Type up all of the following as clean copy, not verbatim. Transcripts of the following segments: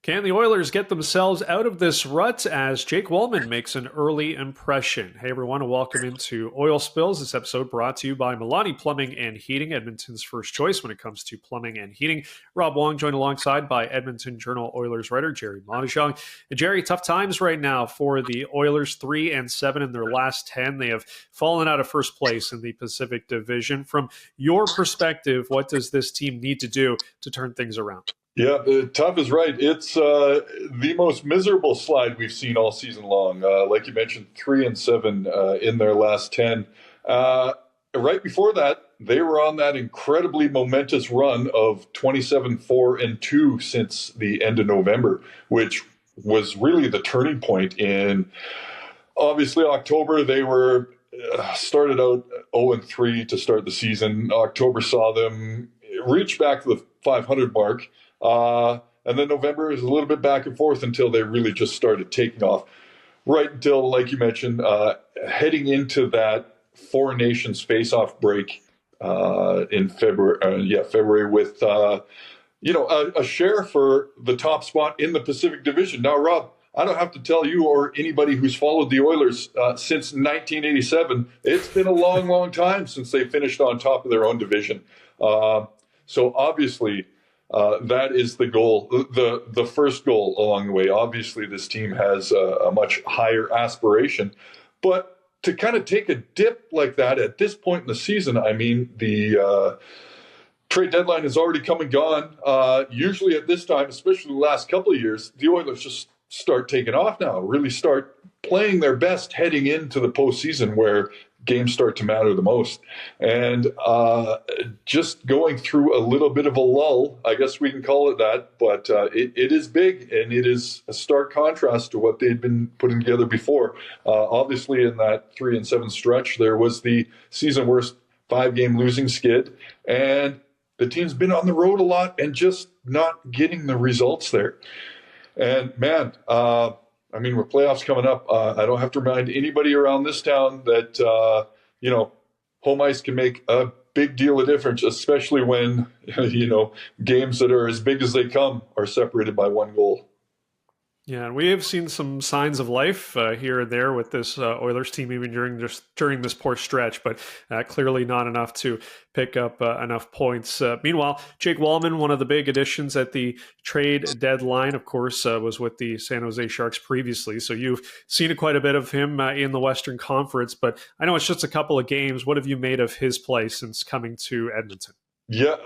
Can the Oilers get themselves out of this rut as Jake Walman makes an early impression? Hey everyone, and welcome into Oil Spills. This episode brought to you by Milani Plumbing and Heating, Edmonton's first choice when it comes to plumbing and heating. Rob Wong joined alongside by Edmonton Journal Oilers writer Gerry Moddejonge. And Gerry, tough times right now for the Oilers, 3-7 in their last 10. They have fallen out of first place in the Pacific Division. From your perspective, what does this team need to do to turn things around? Yeah, tough is right. It's the most miserable slide we've seen all season long. Like you mentioned, 3-7 in their last 10. Right before that, they were on that incredibly momentous run of 27-4-2 since the end of November, which was really the turning point in, obviously, October. They were started out 0-3 to start the season. October saw them reach back to the 500 mark. And then November is a little bit back and forth until they really just started taking off. Right until, like you mentioned, heading into that Four Nations face-off break in February with, a share for the top spot in the Pacific Division. Now, Rob, I don't have to tell you or anybody who's followed the Oilers since 1987, it's been a long, long time since they finished on top of their own division. So obviously, that is the goal, the first goal along the way. Obviously, this team has a much higher aspiration. But to kind of take a dip like that at this point in the season, I mean, the trade deadline has already come and gone. Usually at this time, especially the last couple of years, the Oilers just start taking off now, really start playing their best heading into the postseason where games start to matter the most. And just going through a little bit of a lull, I guess we can call it that, but it is big, and it is a stark contrast to what they'd been putting together before. Obviously, in that 3-7 stretch, there was the season worst 5-game losing skid, and the team's been on the road a lot and just not getting the results there. And man, with playoffs coming up, I don't have to remind anybody around this town that, home ice can make a big deal of difference, especially when, games that are as big as they come are separated by one goal. Yeah, and we have seen some signs of life here and there with this Oilers team, even during this poor stretch, but clearly not enough to pick up enough points. Meanwhile, Jake Walman, one of the big additions at the trade deadline, of course, was with the San Jose Sharks previously. So you've seen quite a bit of him in the Western Conference, but I know it's just a couple of games. What have you made of his play since coming to Edmonton? Yeah,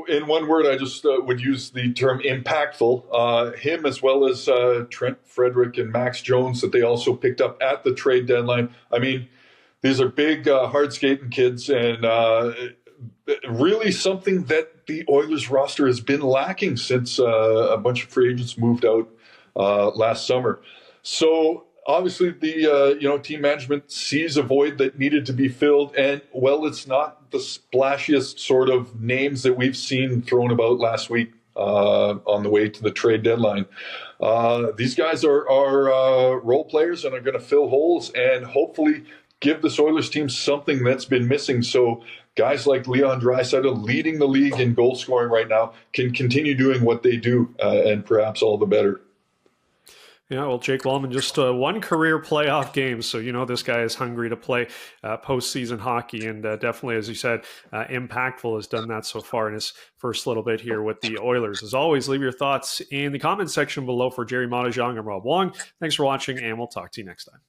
in one word, I would use the term impactful. Him as well as Trent Frederick and Max Jones that they also picked up at the trade deadline. I mean, these are big, hard skating kids, and really something that the Oilers roster has been lacking since a bunch of free agents moved out last summer. So obviously, the team management sees a void that needed to be filled, and it's not the splashiest sort of names that we've seen thrown about last week on the way to the trade deadline. These guys are role players and are going to fill holes and hopefully give this Oilers team something that's been missing. So guys like Leon Draisaitl, leading the league in goal scoring right now, can continue doing what they do, and perhaps all the better. Yeah, well, Jake Walman, just one career playoff game, so this guy is hungry to play postseason hockey, and definitely, as you said, impactful, has done that so far in his first little bit here with the Oilers. As always, leave your thoughts in the comments section below. For Gerry Moddejonge and Rob Wong, thanks for watching, and we'll talk to you next time.